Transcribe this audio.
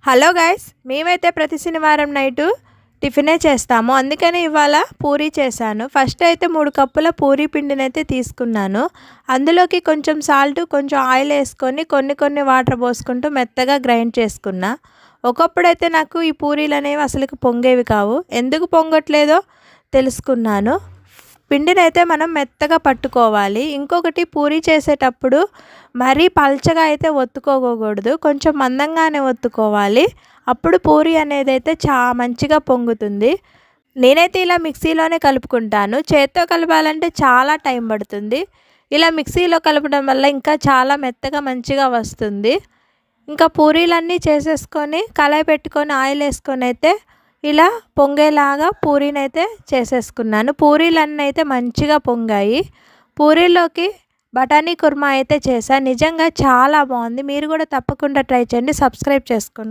Hello guys, మేమైతే ప్రతి శనివారం నైటు టిఫినే చేస్తాము. అందుకని ఇవాళ పూరీ చేశాను. ఫస్ట్ అయితే 3 కప్పుల పూరీ పిండినైతే తీసుకున్నాను. అందులోకి కొంచెం సాల్ట్, కొంచెం ఆయిల్ వేసుకొని కొన్ని వాటర్ పోసుకుంటూ మెత్తగా గ్రైండ్ చేసుకున్నా. ఒకప్పుడైతే నాకు ఈ పూరీలు అనేవి అసలుకి పొంగేవి కావు. ఎందుకు పొంగట్లేదో తెలుసుకున్నాను. పిండినైతే మనం మెత్తగా పట్టుకోవాలి. ఇంకొకటి, పూరీ చేసేటప్పుడు మరీ పల్చగా అయితే ఒత్తుకోకూడదు, కొంచెం మందంగానే ఒత్తుకోవాలి. అప్పుడు పూరీ అనేది అయితే మంచిగా పొంగుతుంది. నేనైతే ఇలా మిక్సీలోనే కలుపుకుంటాను. చేత్తో కలపాలంటే చాలా టైం పడుతుంది. ఇలా మిక్సీలో కలపడం వల్ల ఇంకా చాలా మెత్తగా మంచిగా వస్తుంది. ఇంకా పూరీలన్నీ చేసేసుకొని కళాయి పెట్టుకొని ఆయిల్ వేసుకొని అయితే ఇలా పొంగేలాగా పూరీనైతే చేసేసుకున్నాను. పూరీలన్నీ అయితే మంచిగా పొంగాయి. పూరీలోకి బఠానీ కుర్మా అయితే చేశాను. నిజంగా చాలా బాగుంది. మీరు కూడా తప్పకుండా ట్రై చేయండి. సబ్స్క్రైబ్ చేసుకోండి.